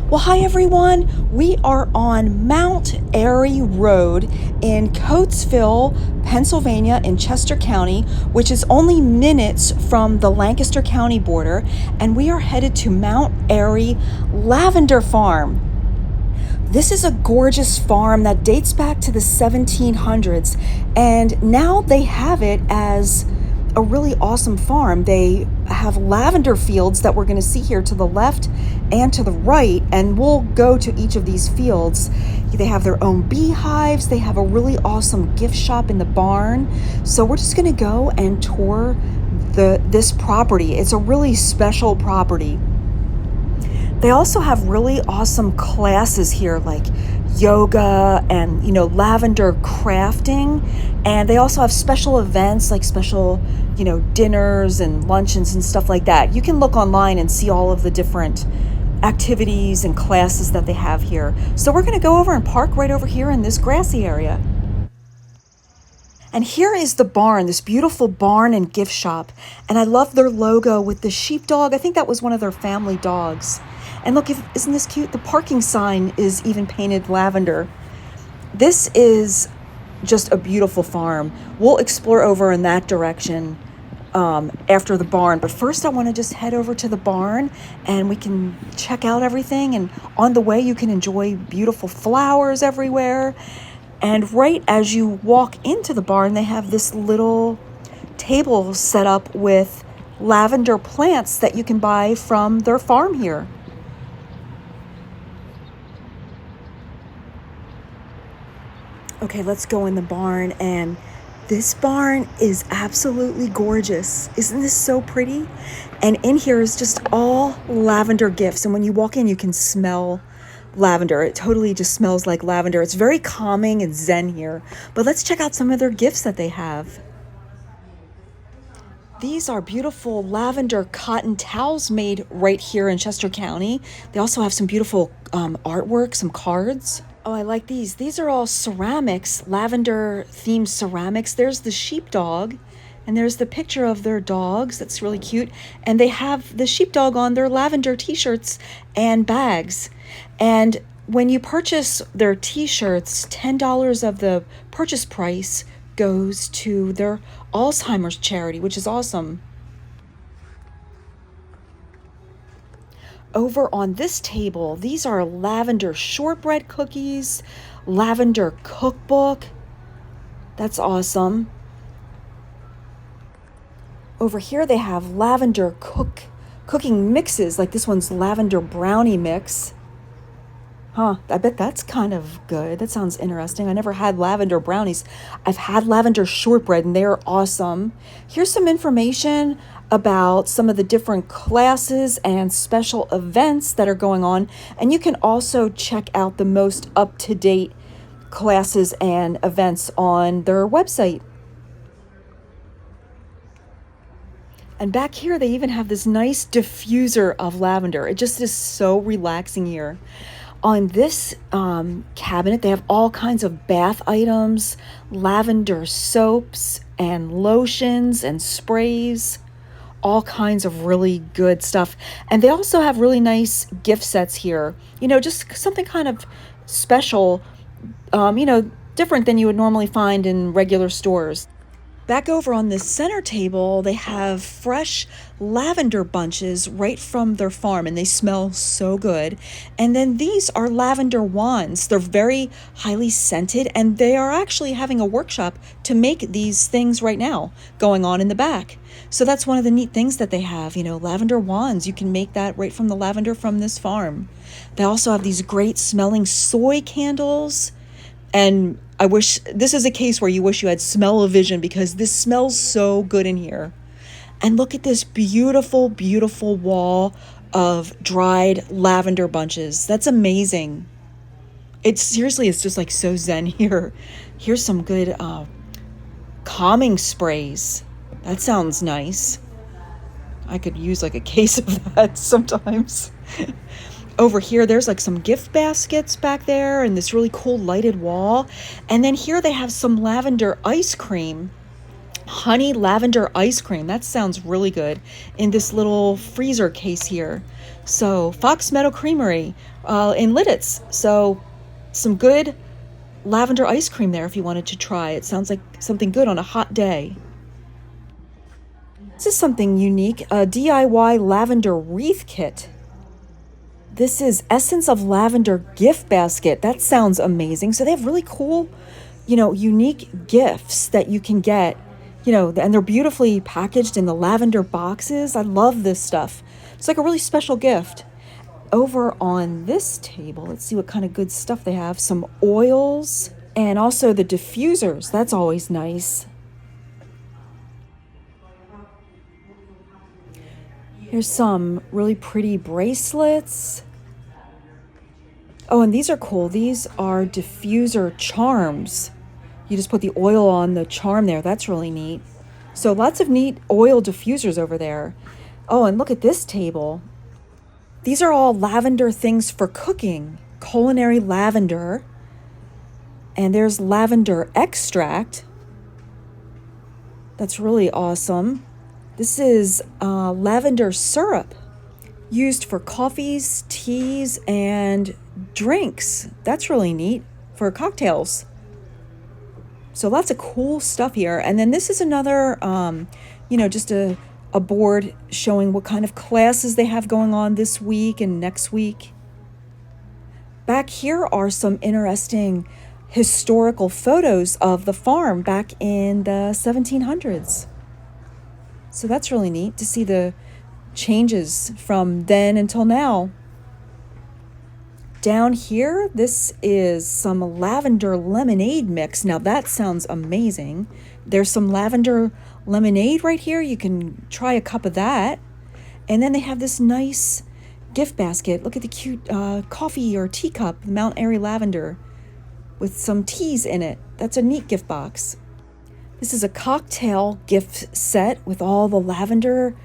Well, hi everyone. We are on Mt Airy Road in Coatesville, Pennsylvania, in Chester County, which is only minutes from the Lancaster County border, and we are headed to Mt Airy Lavender Farm. This is a gorgeous farm that dates back to the 1700s, and now they have it as a really awesome farm. They have lavender fields that we're going to see here to the left and to the right, and we'll go to each of these fields. They have their own beehives. They have a really awesome gift shop in the barn. So we're just going to go and tour this property. It's a really special property. They also have really awesome classes here, like yoga and, lavender crafting. And they also have special events, like special, dinners and luncheons and stuff like that. You can look online and see all of the different activities and classes that they have here. So we're going to go over and park right over here in this grassy area. And here is the barn, this beautiful barn and gift shop. And I love their logo with the sheepdog. I think that was one of their family dogs. And look, isn't this cute? The parking sign is even painted lavender. This is just a beautiful farm. We'll explore over in that direction after the barn. But first I want to just head over to the barn and we can check out everything. And on the way, you can enjoy beautiful flowers everywhere. And right as you walk into the barn, they have this little table set up with lavender plants that you can buy from their farm here. Okay, let's go in the barn, and this barn is absolutely gorgeous. Isn't this so pretty? And in here is just all lavender gifts. And when you walk in, you can smell lavender. It totally just smells like lavender. It's very calming and zen here. But let's check out some of their gifts that they have. These are beautiful lavender cotton towels made right here in Chester County. They also have some beautiful artwork, some cards. Oh, I like these. These are all ceramics, lavender themed ceramics. There's the sheepdog, and there's the picture of their dogs. That's really cute. And they have the sheepdog on their lavender t-shirts and bags. And when you purchase their t-shirts, $10 of the purchase price goes to their Alzheimer's charity, which is awesome. Over on this table, these are lavender shortbread cookies, lavender cookbook. That's awesome. Over here they have lavender cooking mixes, like this one's lavender brownie mix. I bet that's kind of good. That sounds interesting. I never had lavender brownies. I've had lavender shortbread and they're awesome. Here's some information about some of the different classes and special events that are going on. And you can also check out the most up-to-date classes and events on their website. And back here, they even have this nice diffuser of lavender. It just is so relaxing here. On this cabinet, they have all kinds of bath items, lavender soaps and lotions and sprays, all kinds of really good stuff. And they also have really nice gift sets here, just something kind of special, different than you would normally find in regular stores. Back over on this center table, they have fresh lavender bunches right from their farm, and they smell so good. And then these are lavender wands. They're very highly scented, and they are actually having a workshop to make these things right now going on in the back. So that's one of the neat things that they have, lavender wands. You can make that right from the lavender from this farm. They also have these great smelling soy candles. And I wish this is a case where you wish you had smell-o-vision, because this smells so good in here. And look at this beautiful, beautiful wall of dried lavender bunches. That's amazing. It's just like so zen here. Here's some good calming sprays. That sounds nice. I could use like a case of that sometimes. Over here, there's like some gift baskets back there and this really cool lighted wall. And then here they have some lavender ice cream. Honey lavender ice cream. That sounds really good in this little freezer case here. So Fox Meadow Creamery in Lidditz. So some good lavender ice cream there if you wanted to try. It sounds like something good on a hot day. This is something unique, a DIY lavender wreath kit. This is Essence of Lavender gift basket. That sounds amazing. So they have really cool, unique gifts that you can get, and they're beautifully packaged in the lavender boxes. I love this stuff. It's like a really special gift. Over on this table, let's see what kind of good stuff they have. Some oils and also the diffusers. That's always nice. Here's some really pretty bracelets. Oh, and these are cool. These are diffuser charms. You just put the oil on the charm there. That's really neat. So lots of neat oil diffusers over there. Oh, and look at this table. These are all lavender things for cooking. Culinary lavender. And there's lavender extract. That's really awesome. This is lavender syrup used for coffees, teas, and drinks. That's really neat for cocktails. So lots of cool stuff here. And then this is another, just a board showing what kind of classes they have going on this week and next week. Back here are some interesting historical photos of the farm back in the 1700s. So that's really neat to see the changes from then until now. Down here, this is some lavender lemonade mix. Now that sounds amazing. There's some lavender lemonade right here. You can try a cup of that. And then they have this nice gift basket. Look at the cute coffee or teacup, the Mt Airy Lavender, with some teas in it. That's a neat gift box. This is a cocktail gift set with all the lavender,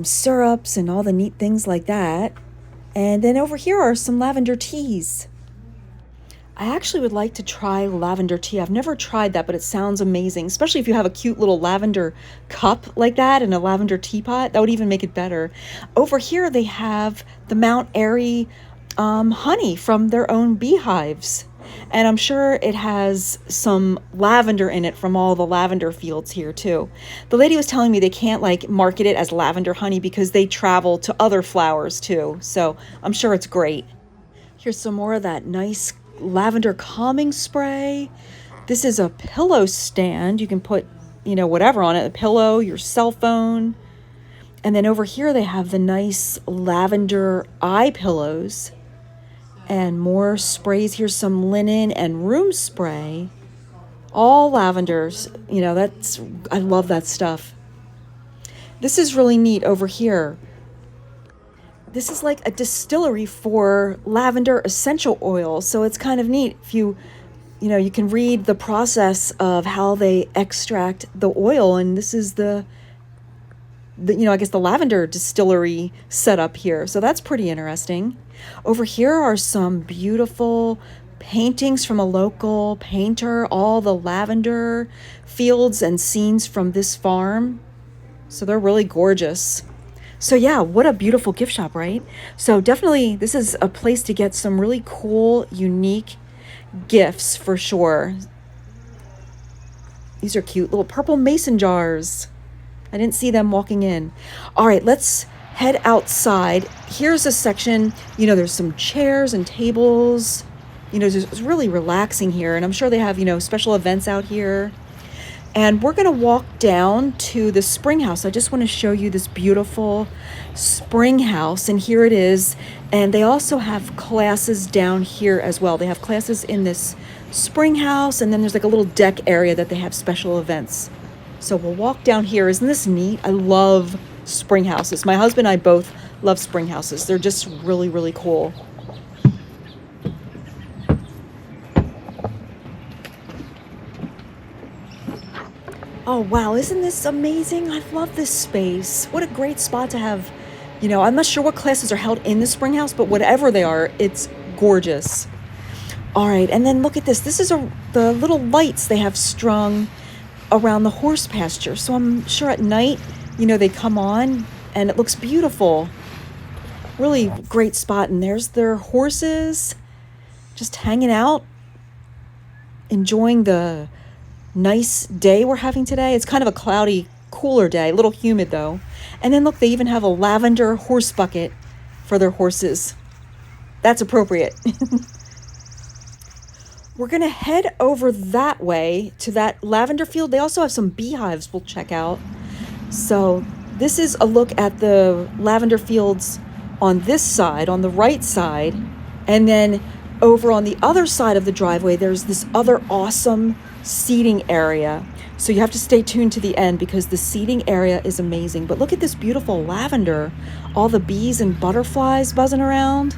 syrups and all the neat things like that. And then over here are some lavender teas. I actually would like to try lavender tea. I've never tried that, but it sounds amazing, especially if you have a cute little lavender cup like that and a lavender teapot. That would even make it better. Over here they have the Mt Airy honey from their own beehives. And I'm sure it has some lavender in it from all the lavender fields here too. The lady was telling me they can't market it as lavender honey because they travel to other flowers too. So I'm sure it's great. Here's some more of that nice lavender calming spray. This is a pillow stand. You can put, whatever on it, a pillow, your cell phone. And then over here they have the nice lavender eye pillows. And more sprays. Here's some linen and room spray. All lavenders. I love that stuff. This is really neat over here. This is like a distillery for lavender essential oil. So it's kind of neat. If you can read the process of how they extract the oil. And this is the lavender distillery setup here. So that's pretty interesting. Over here are some beautiful paintings from a local painter, all the lavender fields and scenes from this farm. So they're really gorgeous. So yeah, what a beautiful gift shop, right? So definitely this is a place to get some really cool, unique gifts for sure. These are cute little purple mason jars. I didn't see them walking in. All right, let's head outside. Here's a section, there's some chairs and tables. It's really relaxing here. And I'm sure they have, special events out here. And we're going to walk down to the spring house. I just want to show you this beautiful spring house. And here it is. And they also have classes down here as well. They have classes in this spring house. And then there's like a little deck area that they have special events. So we'll walk down here. Isn't this neat? I love spring houses. My husband and I both love spring houses. They're just really, really cool. Oh, wow. Isn't this amazing? I love this space. What a great spot to have. I'm not sure what classes are held in the spring house, but whatever they are, it's gorgeous. All right. And then look at this. This is the little lights they have strung around the horse pasture. So I'm sure at night, they come on and it looks beautiful. Really great spot. And there's their horses just hanging out, enjoying the nice day we're having today. It's kind of a cloudy, cooler day, a little humid though. And then look, they even have a lavender horse bucket for their horses. That's appropriate. We're going to head over that way to that lavender field. They also have some beehives we'll check out. So this is a look at the lavender fields on this side, on the right side. And then over on the other side of the driveway, there's this other awesome seating area. So you have to stay tuned to the end because the seating area is amazing. But look at this beautiful lavender. All the bees and butterflies buzzing around.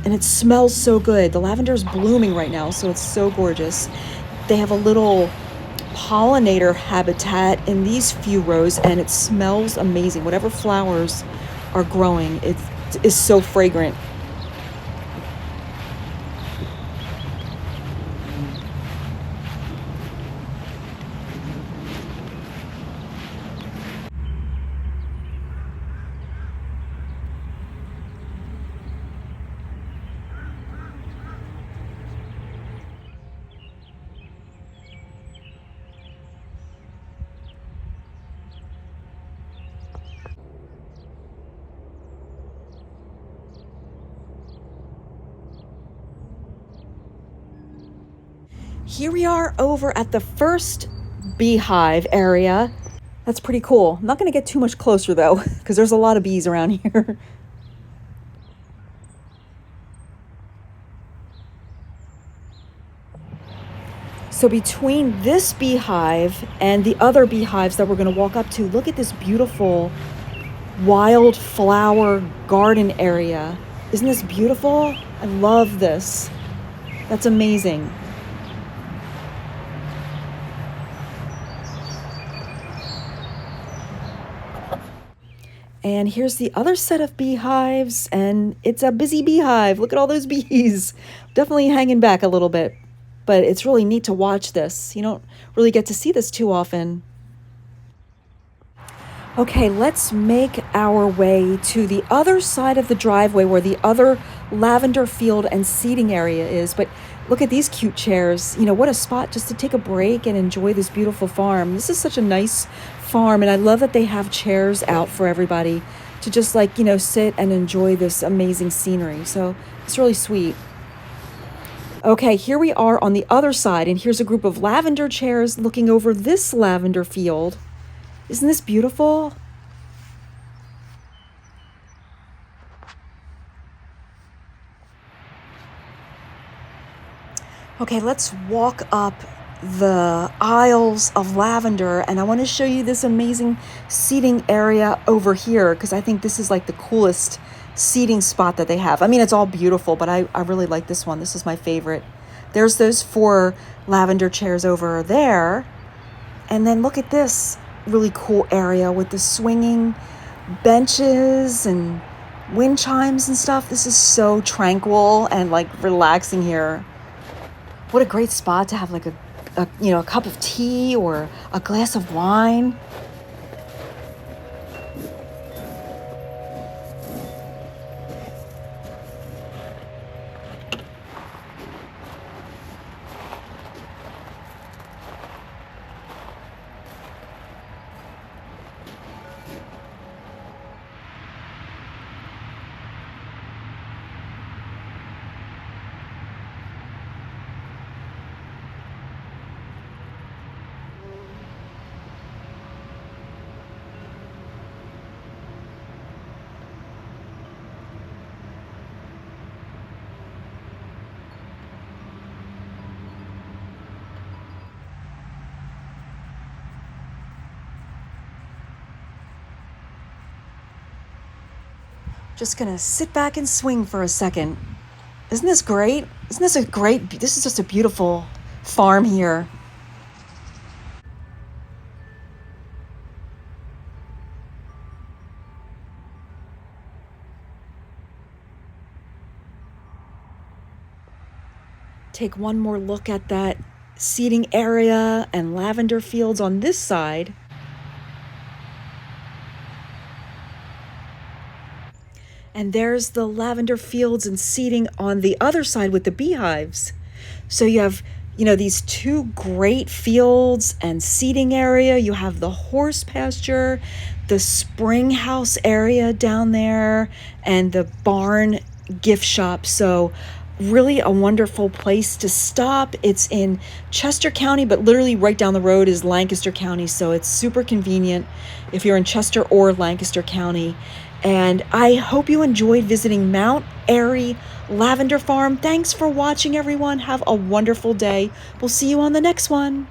And it smells so good. The lavender is blooming right now, so it's so gorgeous. They have a little pollinator habitat in these few rows, and it smells amazing. Whatever flowers are growing, it is so fragrant. Here we are over at the first beehive area. That's pretty cool. I'm not going to get too much closer though, because there's a lot of bees around here. So between this beehive and the other beehives that we're going to walk up to, look at this beautiful wildflower garden area. Isn't this beautiful? I love this. That's amazing. And here's the other set of beehives, and it's a busy beehive. Look at all those bees. Definitely hanging back a little bit, but it's really neat to watch this. You don't really get to see this too often. Okay, let's make our way to the other side of the driveway where the other lavender field and seating area is. But look at these cute chairs. What a spot just to take a break and enjoy this beautiful farm. This is such a nice farm, and I love that they have chairs out for everybody to just sit and enjoy this amazing scenery. So it's really sweet. Okay, here we are on the other side, and here's a group of lavender chairs looking over this lavender field. Isn't this beautiful? Okay, let's walk up the aisles of lavender, and I want to show you this amazing seating area over here because I think this is like the coolest seating spot that they have. I mean, it's all beautiful, but I really like this one. This is my favorite. There's those 4 lavender chairs over there, and then look at this really cool area with the swinging benches and wind chimes and stuff. This is so tranquil and relaxing here. What a great spot to have a cup of tea or a glass of wine. Just gonna sit back and swing for a second. Isn't this great? This is just a beautiful farm here. Take one more look at that seating area and lavender fields on this side. And there's the lavender fields and seating on the other side with the beehives. So you have, these two great fields and seating area. You have the horse pasture, the spring house area down there, and the barn gift shop. So really a wonderful place to stop. It's in Chester County, but literally right down the road is Lancaster County. So it's super convenient if you're in Chester or Lancaster County. And I hope you enjoyed visiting Mt Airy Lavender Farm. Thanks for watching, everyone. Have a wonderful day. We'll see you on the next one.